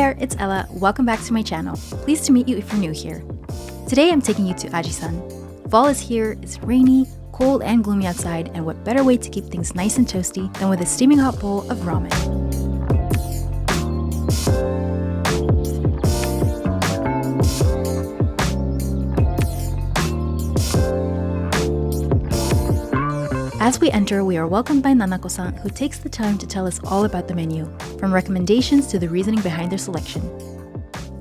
there, it's Ella. Welcome back to my channel. Pleased to meet you if you're new here. Today I'm taking you to Ajisan. Fall is here, it's rainy, cold and gloomy outside, and what better way to keep things nice and toasty than with a steaming hot bowl of ramen. As we enter, we are welcomed by Nanako-san, who takes the time to tell us all about the menu, from recommendations to the reasoning behind their selection.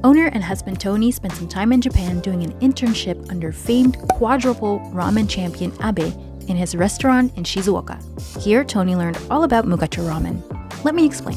Owner and husband Tony spent some time in Japan doing an internship under famed quadruple ramen champion Abe in his restaurant in Shizuoka. Here, Tony learned all about Mukacho ramen. Let me explain.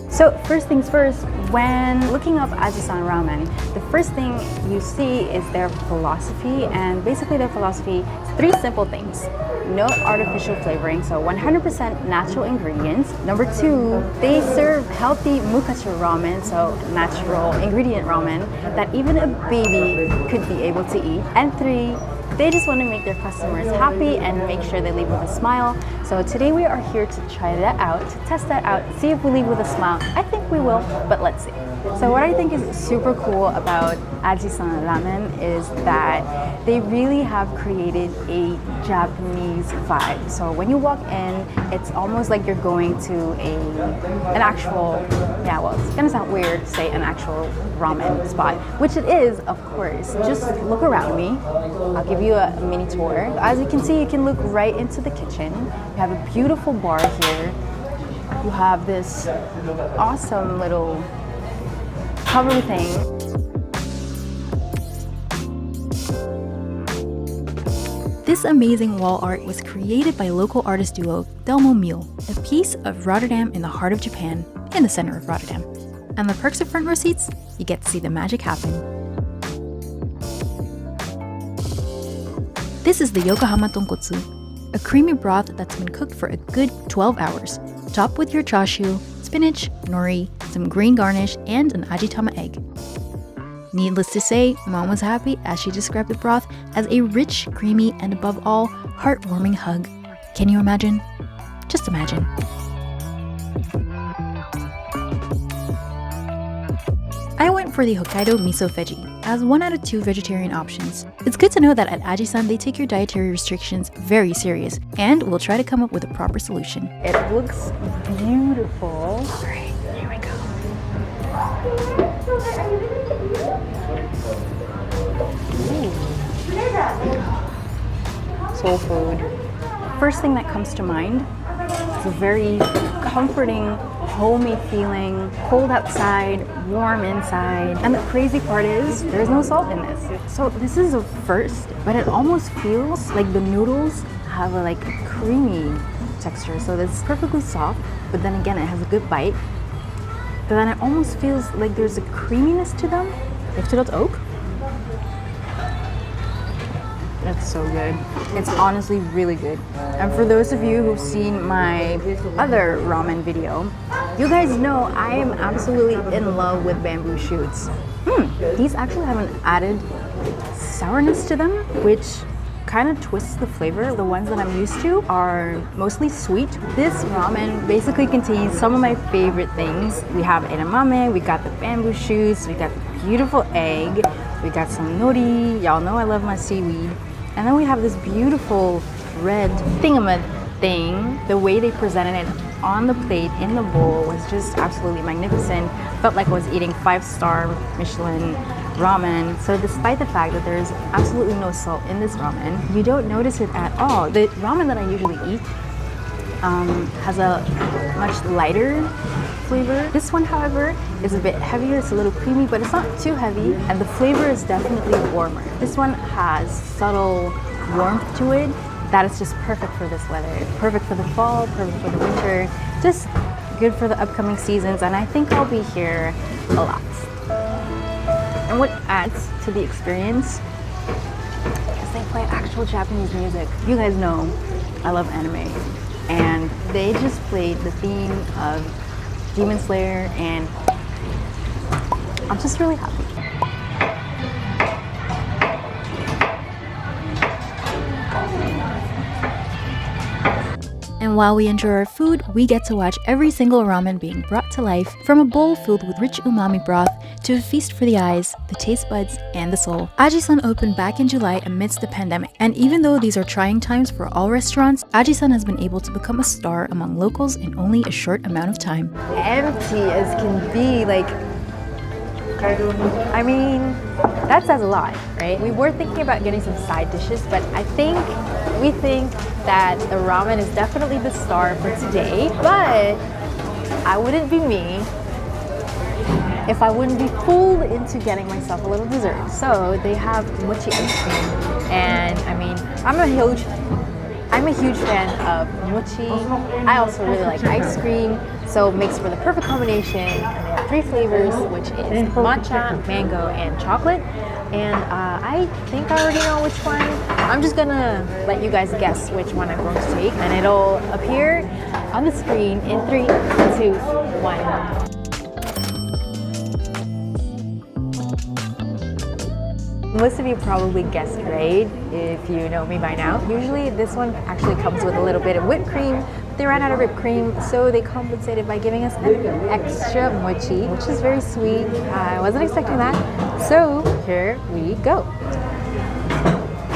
So first things first, when looking up Ajisan ramen, the first thing you see is their philosophy, and basically their philosophy is three simple things. No artificial flavoring, so 100% natural ingredients. Number two, they serve healthy Mukacho ramen, so natural ingredient ramen that even a baby could be able to eat. And three, they just want to make their customers happy and make sure they leave with a smile. So today we are here to try that out, to test that out, see if we leave with a smile. I think we will, but let's see. So what I think is super cool about Ajisan Ramen is that they really have created a Japanese vibe. So when you walk in, it's almost like you're going to an actual, it's gonna sound weird to say an actual ramen spot, which it is, of course. Just look around me. I'll give you a mini tour. As you can see, you can look right into the kitchen. You have a beautiful bar here. You have this awesome little cover thing. This amazing wall art was created by local artist duo Delmo Mule, a piece of Rotterdam in the heart of Japan, in the center of Rotterdam. And the perks of front row seats? You get to see the magic happen. This is the Yokohama Tonkotsu, a creamy broth that's been cooked for a good 12 hours, topped with your chashu, spinach, nori, some green garnish, and an ajitama egg. Needless to say, Mom was happy as she described the broth as a rich, creamy, and above all, heartwarming hug. Can you imagine? Just imagine. I went for the Hokkaido Miso Veggie as 1 out of 2 vegetarian options. It's good to know that at Ajisan they take your dietary restrictions very serious, and will try to come up with a proper solution. It looks beautiful. All right, here we go. Soul food. First thing that comes to mind is a very comforting, homey feeling, cold outside, warm inside. And the crazy part is, there's no salt in this. So this is a first, but it almost feels like the noodles have a creamy texture. So it's perfectly soft, but then again, it has a good bite. But then it almost feels like there's a creaminess to them. If oak. It's so good. It's honestly really good. And for those of you who've seen my other ramen video, you guys know I am absolutely in love with bamboo shoots. These actually have an added sourness to them, which kind of twists the flavor. The ones that I'm used to are mostly sweet. This ramen basically contains some of my favorite things. We have edamame, we got the bamboo shoots, we got the beautiful egg, we got some nori. Y'all know I love my seaweed. And then we have this beautiful red thingamad thing. The way they presented it on the plate in the bowl was just absolutely magnificent. Felt like I was eating 5-star Michelin ramen. So despite the fact that there's absolutely no salt in this ramen, you don't notice it at all. The ramen that I usually eat has a much lighter flavor. This one, however, is a bit heavier. It's a little creamy, but it's not too heavy, and the flavor is definitely warmer. This one has subtle warmth to it that is just perfect for this weather. Perfect for the fall, perfect for the winter, just good for the upcoming seasons, and I think I'll be here a lot. And what adds to the experience is they play actual Japanese music. You guys know I love anime, and they just played the theme of Demon Slayer, and I'm just really happy. And while we enjoy our food, we get to watch every single ramen being brought to life, from a bowl filled with rich umami broth to a feast for the eyes, the taste buds, and the soul. Ajisan opened back in July amidst the pandemic, and even though these are trying times for all restaurants, Ajisan has been able to become a star among locals in only a short amount of time. Empty as can be, like, I mean, that says a lot, right? We were thinking about getting some side dishes, but we think that the ramen is definitely the star for today. But I wouldn't be me if I wouldn't be fooled into getting myself a little dessert. So they have Mochi Ice Cream, and I mean, I'm a huge fan of mochi. I also really like ice cream, so it makes for the perfect combination. And they have 3 flavors, which is matcha, mango, and chocolate. And I think I already know which one. I'm just gonna let you guys guess which one I'm going to take, and it'll appear on the screen in 3, 2, 1. Most of you probably guessed right if you know me by now. Usually this one actually comes with a little bit of whipped cream, but they ran out of whipped cream, so they compensated by giving us an extra mochi, which is very sweet. I wasn't expecting that. So here we go.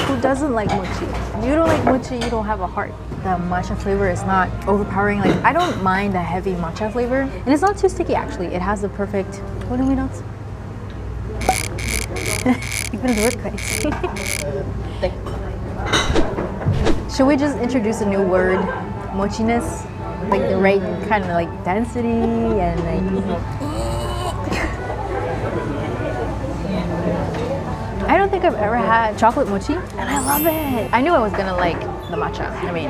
Who doesn't like mochi? If you don't like mochi, you don't have a heart. The matcha flavor is not overpowering. Like, I don't mind the heavy matcha flavor, and it's not too sticky actually. It has the perfect, what do we know? Even the word guys. Should we just introduce a new word? Mochiness? Like the right kind of like density and like... I don't think I've ever had chocolate mochi, and I love it. I knew I was gonna like the matcha. I mean,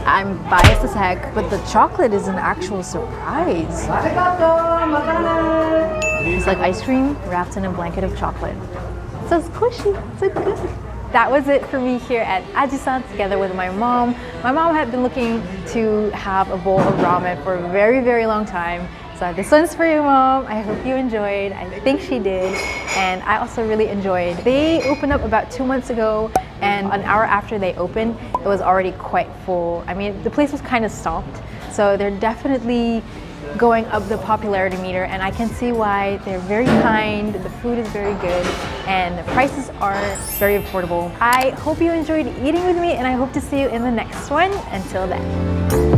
I'm biased as heck, but the chocolate is an actual surprise. It's like ice cream wrapped in a blanket of chocolate. So squishy, so good. That was it for me here at Ajisan together with my mom. My mom had been looking to have a bowl of ramen for a very, very long time. So this one's for you, Mom. I hope you enjoyed. I think she did. And I also really enjoyed. They opened up about 2 months ago, and an hour after they opened, it was already quite full. I mean, the place was kind of stomped. So they're definitely going up the popularity meter, and I can see why. They're very kind, the food is very good, and the prices are very affordable. I hope you enjoyed eating with me, and I hope to see you in the next one. Until then.